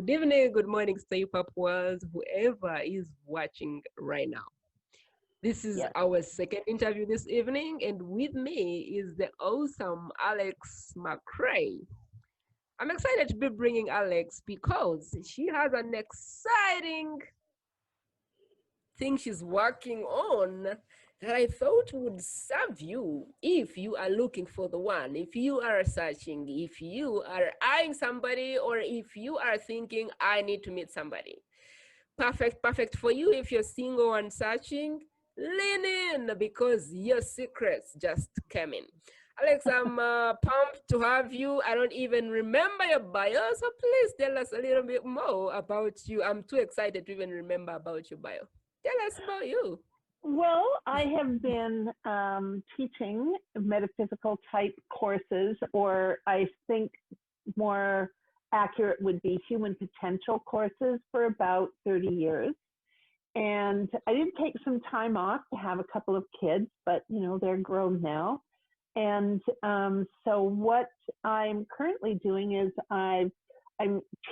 Good evening, good morning, stay up world, whoever is watching right now. This is Yes. our second interview this evening, and with me is the awesome Alex McCrae. I'm excited to be bringing Alex because she has an exciting thing she's working on that I thought would serve you if you are looking for the one, if you are searching, if you are eyeing somebody, or if you are thinking, I need to meet somebody. Perfect for you if you're single and searching. Lean in because your secrets just came in. Alex, I'm pumped to have you. I don't even remember your bio, so please tell us a little bit more about you. I'm too excited to even remember about your bio. Tell us about you. Well, I have been teaching metaphysical type courses, or I think more accurate would be human potential courses for about 30 years. And I did take some time off to have a couple of kids, but they're grown now. And so what I'm currently doing is I'm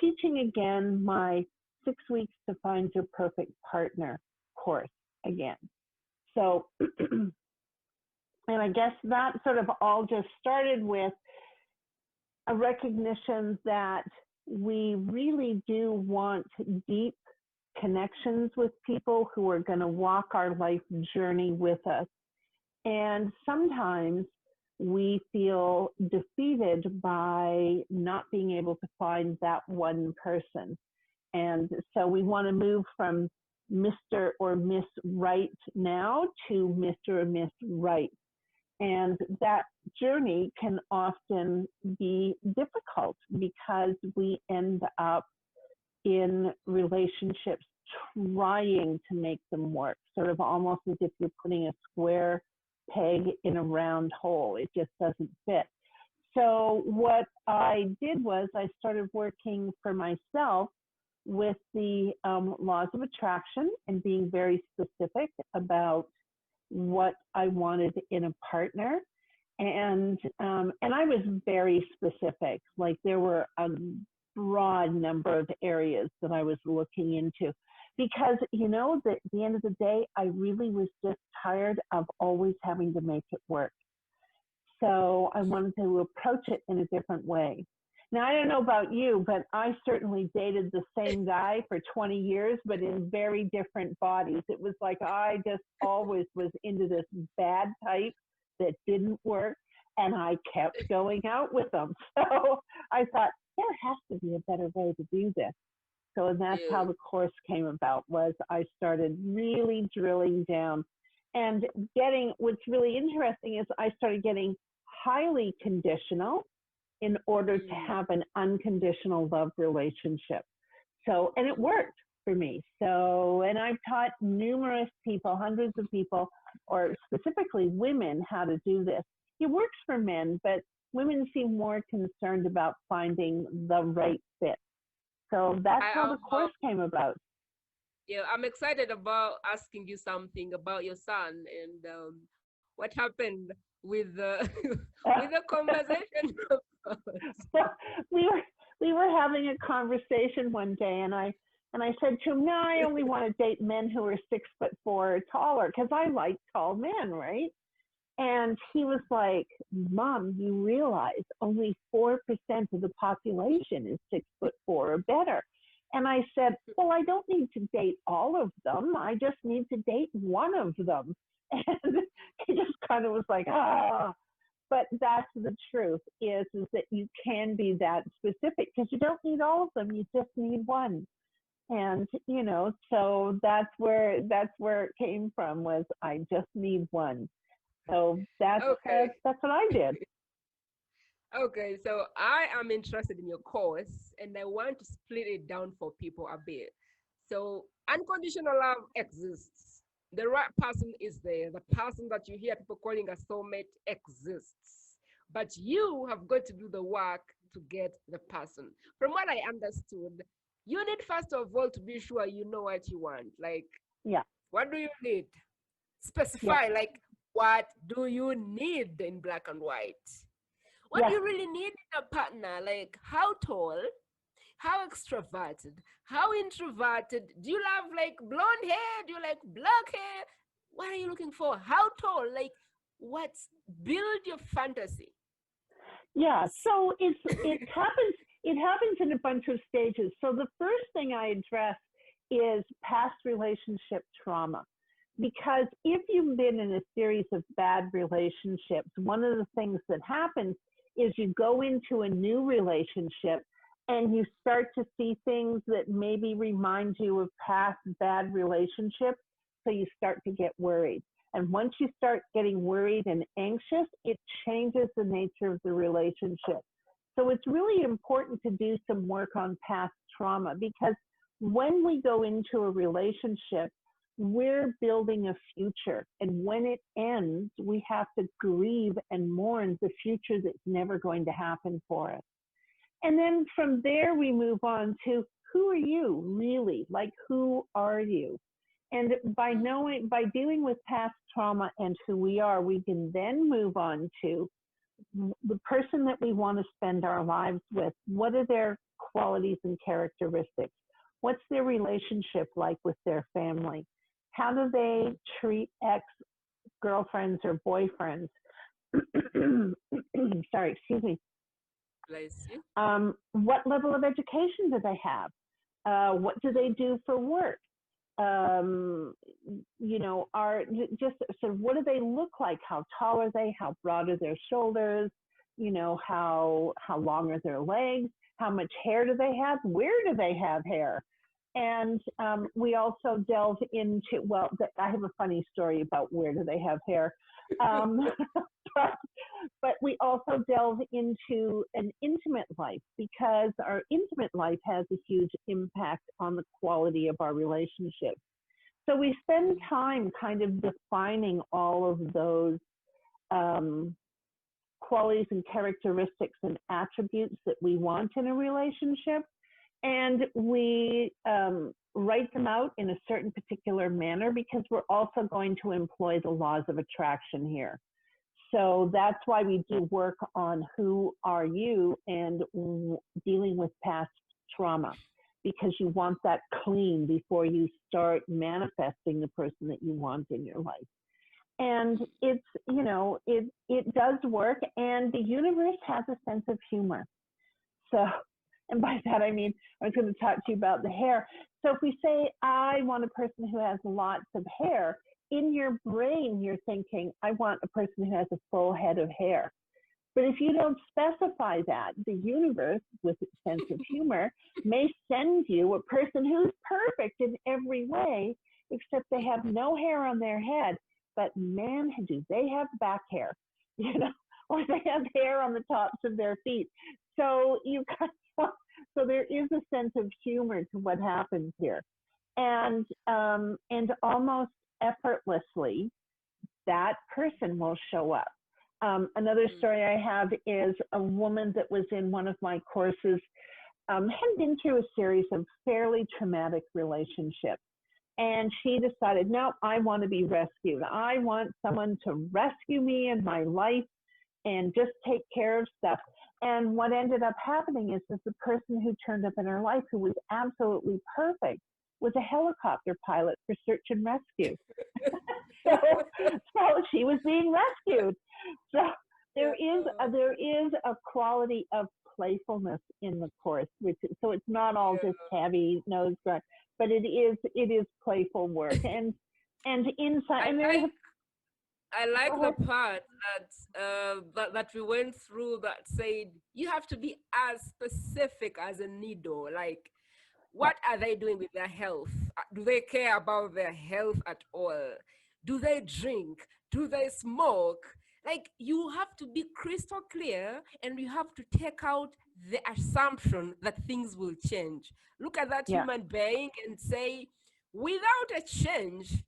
teaching again my 6 weeks to find your perfect partner course again. So, and I guess that sort of all just started with a recognition that we really do want deep connections with people who are going to walk our life journey with us. And sometimes we feel defeated by not being able to find that one person. And so we want to move from Mr. or Miss Right now to Mr. or Miss Right. And that journey can often be difficult because we end up in relationships trying to make them work, sort of almost as if you're putting a square peg in a round hole. It just doesn't fit. So what I did was I started working for myself with the laws of attraction and being very specific about what I wanted in a partner. And I was very specific. Like there were a broad number of areas that I was looking into because, at the end of the day, I really was just tired of always having to make it work. So I wanted to approach it in a different way. Now, I don't know about you, but I certainly dated the same guy for 20 years, but in very different bodies. It was like I just always was into this bad type that didn't work, and I kept going out with them. So I thought, there has to be a better way to do this. So that's how the course came about, was I started really drilling down and what's really interesting is I started getting highly conditional in order to have an unconditional love relationship. So, and it worked for me. So, and I've taught numerous people, hundreds of people, or specifically women, how to do this. It works for men, but women seem more concerned about finding the right fit. So that's how the course came about. Yeah, I'm excited about asking you something about your son and what happened with the with the conversation. we were having a conversation one day, and I said to him, "No, I only want to date men who are 6'4" or taller because I like tall men, right?" And he was like, "Mom, you realize only 4% of the population is 6'4" or better." And I said, "Well, I don't need to date all of them. I just need to date one of them." And he just kind of was like, "Ah." But that's the truth, is that you can be that specific because you don't need all of them. You just need one. And, so that's where it came from, was I just need one. So that's what I did. Okay, so I am interested in your course and I want to split it down for people a bit. So unconditional love exists. The right person is there. The person that you hear people calling a soulmate exists. But you have got to do the work to get the person. From what I understood, you need first of all to be sure you know what you want. Like, Yeah. what do you need? Yeah. Specify, like, what do you need in black and white? What do Yes. you really need in a partner? Like, how tall, how extroverted, how introverted? Do you love like blonde hair? Do you like black hair? What are you looking for? How tall? Like, what's build your fantasy? Yeah, so it happens in a bunch of stages. So the first thing I address is past relationship trauma. Because if you've been in a series of bad relationships, one of the things that happens is you go into a new relationship and you start to see things that maybe remind you of past bad relationships. So you start to get worried. And once you start getting worried and anxious, it changes the nature of the relationship. So it's really important to do some work on past trauma, because when we go into a relationship, we're building a future. And when it ends, we have to grieve and mourn the future that's never going to happen for us. And then from there, we move on to, who are you really? Like, who are you? And by dealing with past trauma and who we are, we can then move on to the person that we want to spend our lives with. What are their qualities and characteristics? What's their relationship like with their family? How do they treat ex-girlfriends or boyfriends? Sorry, excuse me. Bless you. What level of education do they have? What do they do for work? Are just sort of, what do they look like? How tall are they? How broad are their shoulders? How long are their legs? How much hair do they have? Where do they have hair? And we also delve into, well, I have a funny story about where do they have hair. But we also delve into an intimate life, because our intimate life has a huge impact on the quality of our relationship. So we spend time kind of defining all of those qualities and characteristics and attributes that we want in a relationship. And we write them out in a certain particular manner, because we're also going to employ the laws of attraction here. So that's why we do work on who are you and dealing with past trauma, because you want that clean before you start manifesting the person that you want in your life. And it's, it does work, and the universe has a sense of humor. So, and by that I mean, I was going to talk to you about the hair. So if we say, I want a person who has lots of hair, in your brain, you're thinking, I want a person who has a full head of hair. But if you don't specify that, the universe, with its sense of humor, may send you a person who's perfect in every way, except they have no hair on their head. But man, do they have back hair, or they have hair on the tops of their feet. So so there is a sense of humor to what happens here, and almost effortlessly, that person will show up. Another story I have is a woman that was in one of my courses, had been through a series of fairly traumatic relationships. And she decided, no, I want to be rescued. I want someone to rescue me in my life and just take care of stuff. And what ended up happening is that the person who turned up in her life, who was absolutely perfect, was a helicopter pilot for search and rescue. so she was being rescued. So there is a quality of playfulness in the course, so it's not all just heavy nose grunt, but it is playful work and inside. I like the part that we went through that said you have to be as specific as a needle. Like, what are they doing with their health? Do they care about their health at all? Do they drink? Do they smoke? Like, you have to be crystal clear, and you have to take out the assumption that things will change. Look at that human being and say, without a change,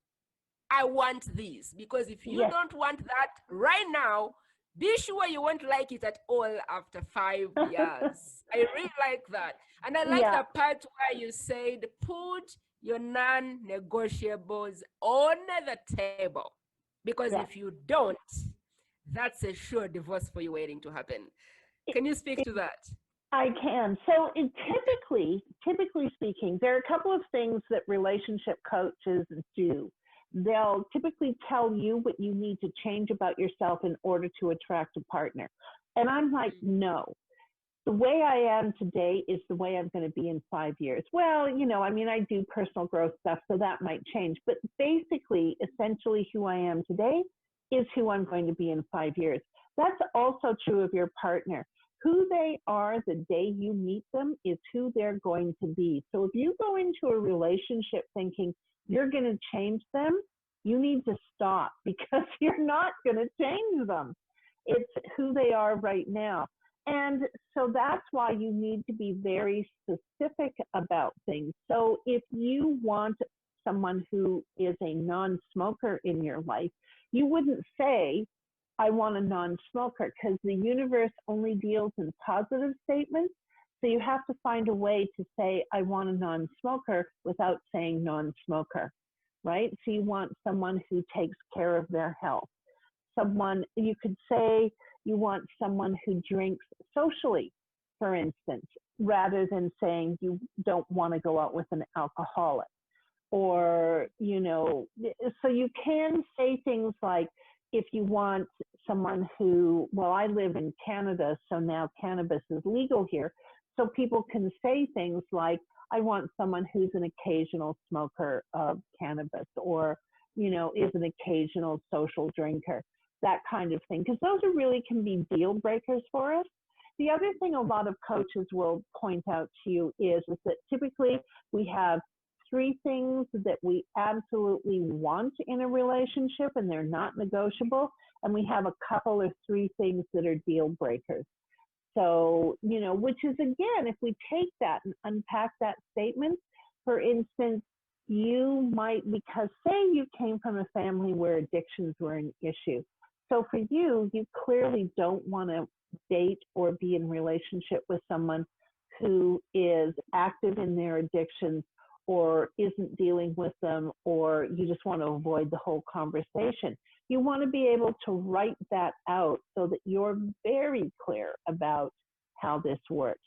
I want this. Because if you don't want that right now, be sure you won't like it at all after 5 years. I really like that. And I like the part where you said, put your non-negotiables on the table. Because if you don't, that's a sure divorce for you waiting to happen. Can you speak to that? I can. So typically speaking, there are a couple of things that relationship coaches do. They'll typically tell you what you need to change about yourself in order to attract a partner. And I'm like, Mm, no, the way I am today is the way I'm going to be in 5 years. Well, I mean, I do personal growth stuff, so that might change. But basically, essentially, who I am today is who I'm going to be in 5 years. That's also true of your partner. Who they are the day you meet them is who they're going to be. So if you go into a relationship thinking you're going to change them, you need to stop because you're not going to change them. It's who they are right now. And so that's why you need to be very specific about things. So if you want someone who is a non-smoker in your life, you wouldn't say, I want a non-smoker, because the universe only deals in positive statements. So you have to find a way to say, I want a non-smoker without saying non-smoker, right? So you want someone who takes care of their health. Someone, you could say you want someone who drinks socially, for instance, rather than saying you don't want to go out with an alcoholic. Or, so you can say things like, if you want someone who, well, I live in Canada, so now cannabis is legal here. So people can say things like, I want someone who's an occasional smoker of cannabis, or, is an occasional social drinker, that kind of thing. Because those really can be deal breakers for us. The other thing a lot of coaches will point out to you is that typically we have three things that we absolutely want in a relationship and they're not negotiable. And we have a couple or three things that are deal breakers. So, which is, again, if we take that and unpack that statement, for instance, you might, because say you came from a family where addictions were an issue. So for you, you clearly don't want to date or be in relationship with someone who is active in their addictions or isn't dealing with them, or you just want to avoid the whole conversation. You want to be able to write that out so that you're very clear about how this works.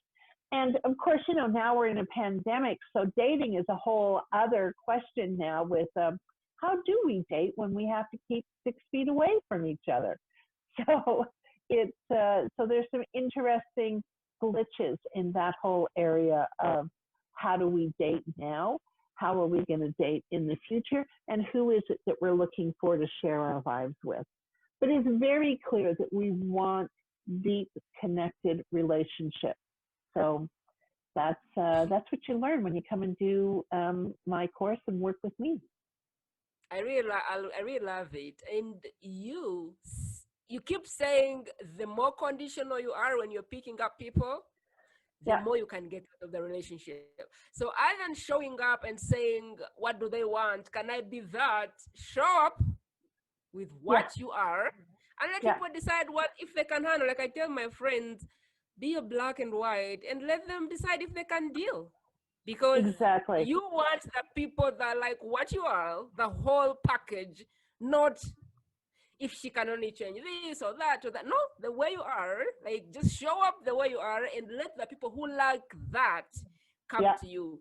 And of course, now we're in a pandemic, so dating is a whole other question now with how do we date when we have to keep 6 feet away from each other? So so there's some interesting glitches in that whole area of how do we date now? How are we going to date in the future? And who is it that we're looking for to share our lives with? But it's very clear that we want deep, connected relationships. So that's what you learn when you come and do my course and work with me. I really love it. And you keep saying the more conditional you are when you're picking up people, the Yeah, more you can get out of the relationship. So other than showing up and saying, what do they want? Can I be that? Show up with yeah, what you are and let yeah, people decide what, if they can handle. Like I tell my friends, be a black and white and let them decide if they can deal. Because exactly. you want the people that like what you are, the whole package, not if she can only change this or that or that. No, the way you are, like just show up the way you are and let the people who like that come Yeah, to you.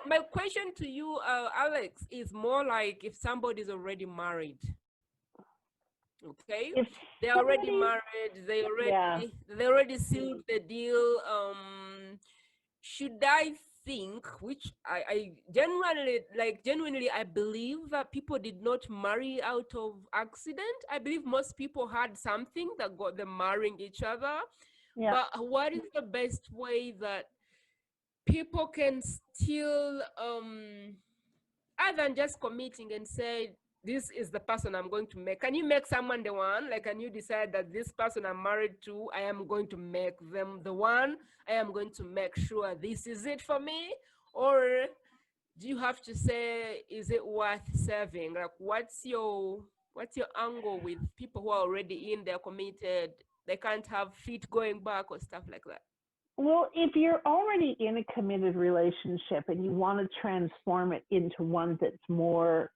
My question to you, Alex, is more like if somebody's already married, okay? if They're already somebody, married, yeah, they already sealed the deal. Should I think, which I genuinely I believe that people did not marry out of accident. I believe most people had something that got them marrying each other. yeah. But what is the best way that people can still other than just committing and say, this is the person I'm going to make? Can you make someone the one? Like, can you decide that this person I'm married to, I am going to make them the one? I am going to make sure this is it for me? Or do you have to say, is it worth saving? Like, what's your angle with people who are already in, they're committed, they can't have feet going back or stuff like that? Well, if you're already in a committed relationship and you want to transform it into one that's more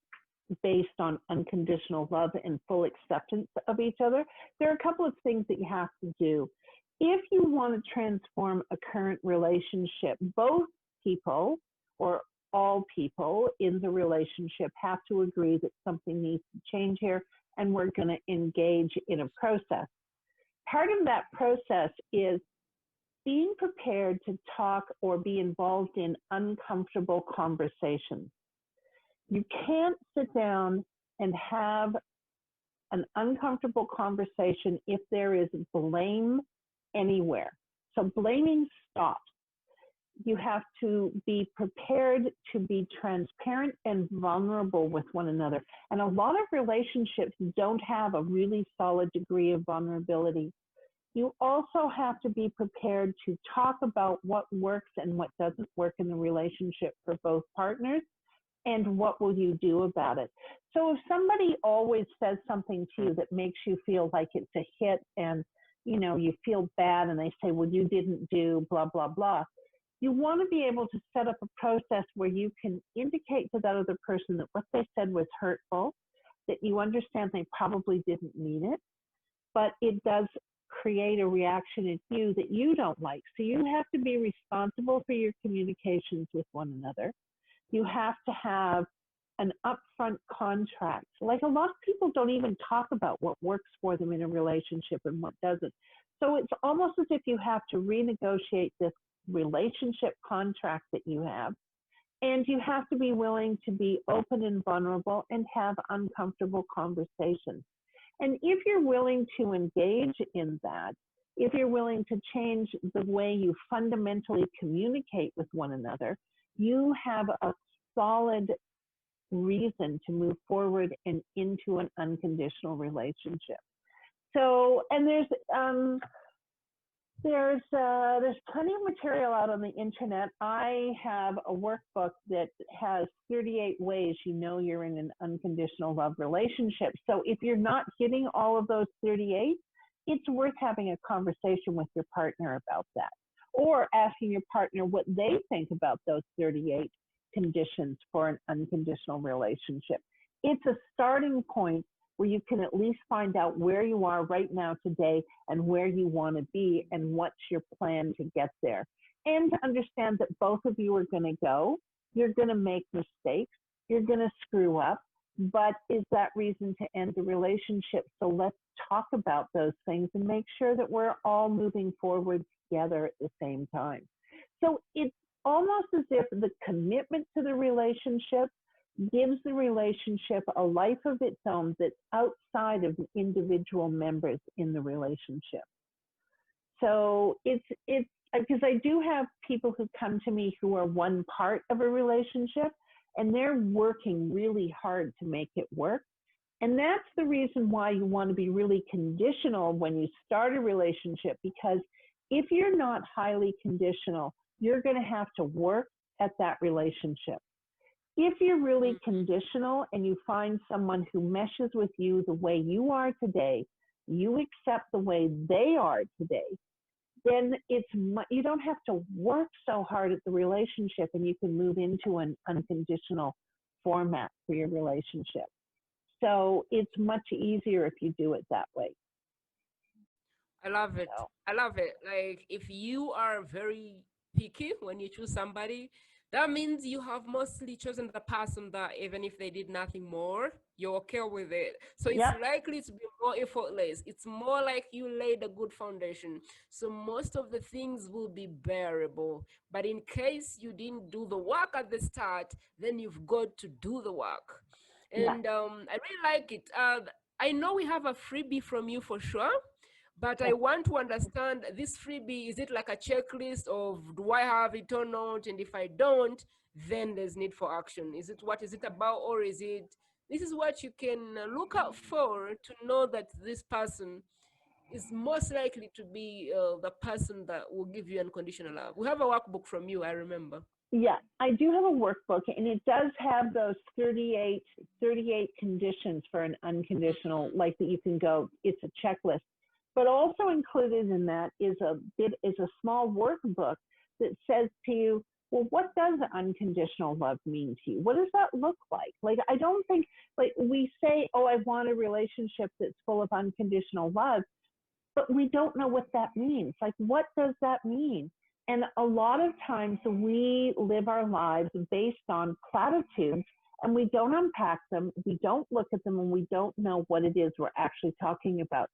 based on unconditional love and full acceptance of each other, there are a couple of things that you have to do. If you want to transform a current relationship, both people or all people in the relationship have to agree that something needs to change here, and we're going to engage in a process. Part of that process is being prepared to talk or be involved in uncomfortable conversations. You can't sit down and have an uncomfortable conversation if there is blame anywhere. So blaming stops. You have to be prepared to be transparent and vulnerable with one another. And a lot of relationships don't have a really solid degree of vulnerability. You also have to be prepared to talk about what works and what doesn't work in the relationship for both partners, and what will you do about it. So if somebody always says something to you that makes you feel like it's a hit, and you feel bad, and they say, well, you didn't do blah, blah, blah, you want to be able to set up a process where you can indicate to that other person that what they said was hurtful, that you understand they probably didn't mean it, but it does create a reaction in you that you don't like. So you have to be responsible for your communications with one another. You have to have an upfront contract. Like, a lot of people don't even talk about what works for them in a relationship and what doesn't. So it's almost as if you have to renegotiate this relationship contract that you have. And you have to be willing to be open and vulnerable and have uncomfortable conversations. And if you're willing to engage in that, if you're willing to change the way you fundamentally communicate with one another, you have a solid reason to move forward and into an unconditional relationship. So, and there's plenty of material out on the internet. I have a workbook that has 38 ways you know you're in an unconditional love relationship. So if you're not hitting all of those 38, it's worth having a conversation with your partner about that, or asking your partner what they think about those 38 conditions for an unconditional relationship. It's a starting point where you can at least find out where you are right now today and where you want to be and what's your plan to get there. And to understand that both of you are going to go, you're going to make mistakes, you're going to screw up, but is that reason to end the relationship? So let's talk about those things and make sure that we're all moving forward together at the same time. So it's almost as if the commitment to the relationship gives the relationship a life of its own that's outside of the individual members in the relationship. So it's because I do have people who come to me who are one part of a relationship, and they're working really hard to make it work. And that's the reason why you want to be really conditional when you start a relationship, because if you're not highly conditional, you're going to have to work at that relationship. If you're really conditional and you find someone who meshes with you the way you are today, you accept the way they are today, then you don't have to work so hard at the relationship, and you can move into an unconditional format for your relationship. So it's much easier if you do it that way. I love it. So, I love it. Like, if you are very picky when you choose somebody, that means you have mostly chosen the person that even if they did nothing more, you're okay with it. So it's yeah, likely to be more effortless. It's more like you laid a good foundation. So most of the things will be bearable. But in case you didn't do the work at the start, then you've got to do the work. yeah, And I really like it. I know we have a freebie from you for sure. But I yeah. want to understand this freebie. Is it like a checklist of do I have it or not? And if I don't, then there's need for action. Is it what is it about? Or is it this is what you can look out for to know that this person is most likely to be the person that will give you unconditional love? We have a workbook from you, I remember. Yeah, I do have a workbook, and it does have those 38 conditions for an unconditional, like that you can go, it's a checklist. But also included in that is a small workbook that says to you, well, what does unconditional love mean to you? What does that look like? Like, I don't think, like, we say, oh, I want a relationship that's full of unconditional love. but we don't know what that means. Like, what does that mean? And a lot of times we live our lives based on platitudes, and we don't unpack them, we don't look at them, and we don't know what it is we're actually talking about.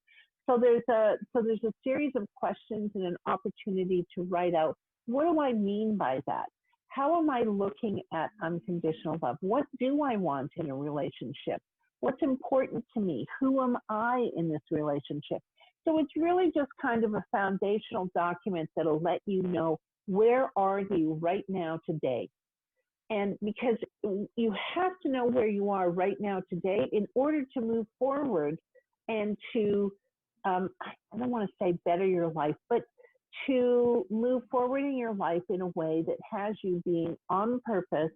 So there's a series of questions and an opportunity to write out, what do I mean by that? How am I looking at unconditional love? What do I want in a relationship? What's important to me? Who am I in this relationship? So it's really just kind of a foundational document that'll let you know, where are you right now today? And because you have to know where you are right now today in order to move forward and to, I don't want to say better your life, but to move forward in your life in a way that has you being on purpose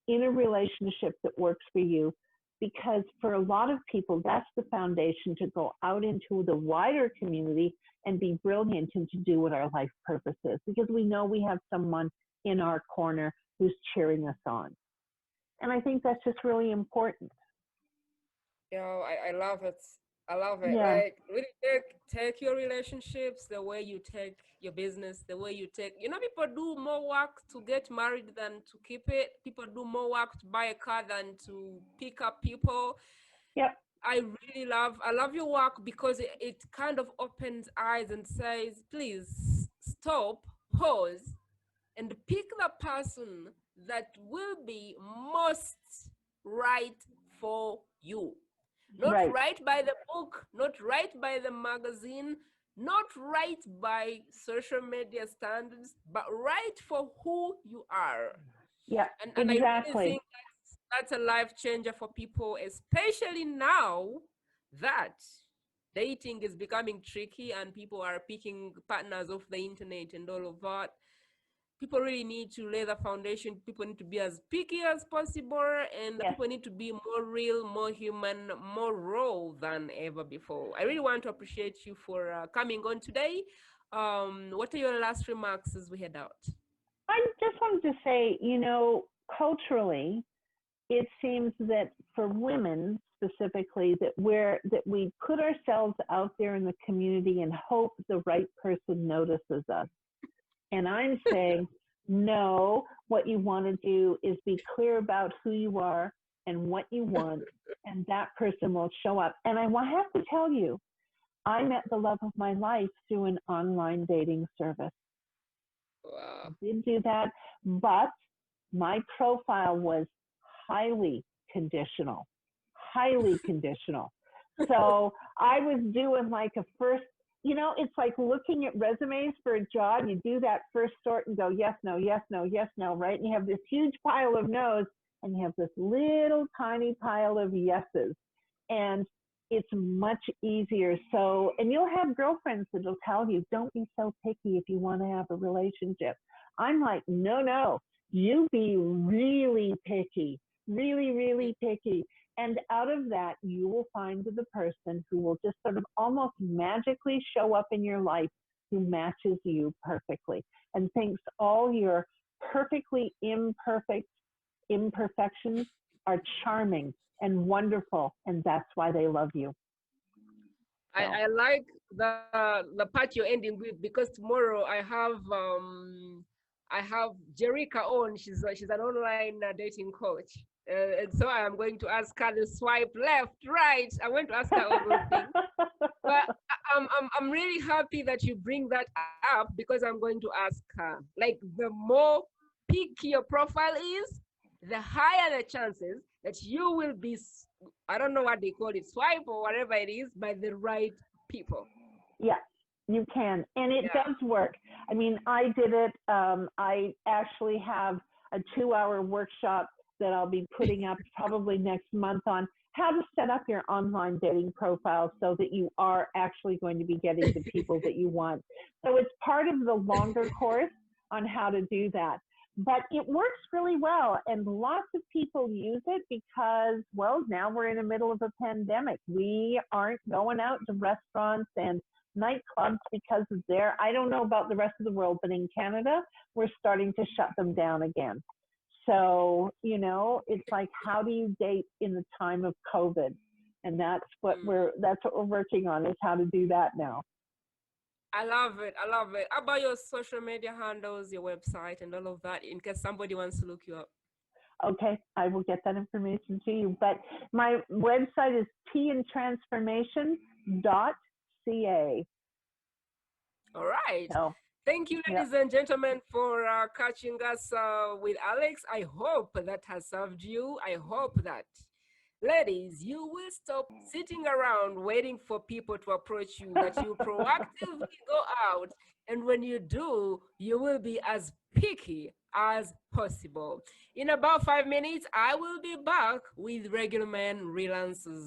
in a relationship that works for you. Because for a lot of people, that's the foundation to go out into the wider community and be brilliant and to do what our life purpose is. Because we know we have someone in our corner who's cheering us on. And I think that's just really important. I love it. I love it. Yeah, Like, really take your relationships the way you take your business, the way you take, people do more work to get married than to keep it. People do more work to buy a car than to pick up people. yep, I love your work because it kind of opens eyes and says, please stop, pause, and pick the person that will be most right for you. Not right, right by the book, not right by the magazine, not right by social media standards, but right for who you are. yeah, And I really exactly. think that's a life changer for people, especially now that dating is becoming tricky and people are picking partners off the internet and all of that. People really need to lay the foundation. People need to be as picky as possible, and the Yes. people need to be more real, more human, more raw than ever before. I really want to appreciate you for coming on today. What are your last remarks as we head out? I just wanted to say, culturally, it seems that for women specifically, that we put ourselves out there in the community and hope the right person notices us. And I'm saying, no, what you want to do is be clear about who you are and what you want, and that person will show up. And I have to tell you, I met the love of my life through an online dating service. Wow. I did do that, but my profile was highly conditional, highly conditional. So I was doing like a first, it's like looking at resumes for a job. You do that first sort and go, yes, no, yes, no, yes, no, right? And you have this huge pile of no's and you have this little tiny pile of yeses. And it's much easier. So, and you'll have girlfriends that'll tell you, don't be so picky if you want to have a relationship. I'm like, no, you be really picky, really, really picky. And out of that, you will find the person who will just sort of almost magically show up in your life, who matches you perfectly and thinks all your perfectly imperfect imperfections are charming and wonderful, and that's why they love you. So, I like the part you're ending with, because tomorrow I have Jerica on. She's an online dating coach, and so I am going to ask her the swipe left, right. I want to ask her all those things. But I'm really happy that you bring that up, because I'm going to ask her. Like, the more picky your profile is, the higher the chances that you will be, I don't know what they call it, swipe or whatever it is, by the right people. yeah, you can, and it Yeah. does work. I mean, I did it. I actually have a 2-hour workshop that I'll be putting up probably next month on how to set up your online dating profile so that you are actually going to be getting the people that you want. So it's part of the longer course on how to do that. But it works really well, and lots of people use it because, well, now we're in the middle of a pandemic. We aren't going out to restaurants and nightclubs because of I don't know about the rest of the world, but in Canada, we're starting to shut them down again. So, it's like, how do you date in the time of COVID? And that's what we're working on, is how to do that now. I love it. I love it. How about your social media handles, your website, and all of that, in case somebody wants to look you up? Okay, I will get that information to you. But my website is tandtransformation.ca. All right. So, Thank you, yeah. ladies and gentlemen, for catching us with Alex. I hope that has served you. I hope that, ladies, you will stop sitting around waiting for people to approach you, that you proactively go out. And when you do, you will be as picky as possible. In about 5 minutes, I will be back with Regular Man Real Answers.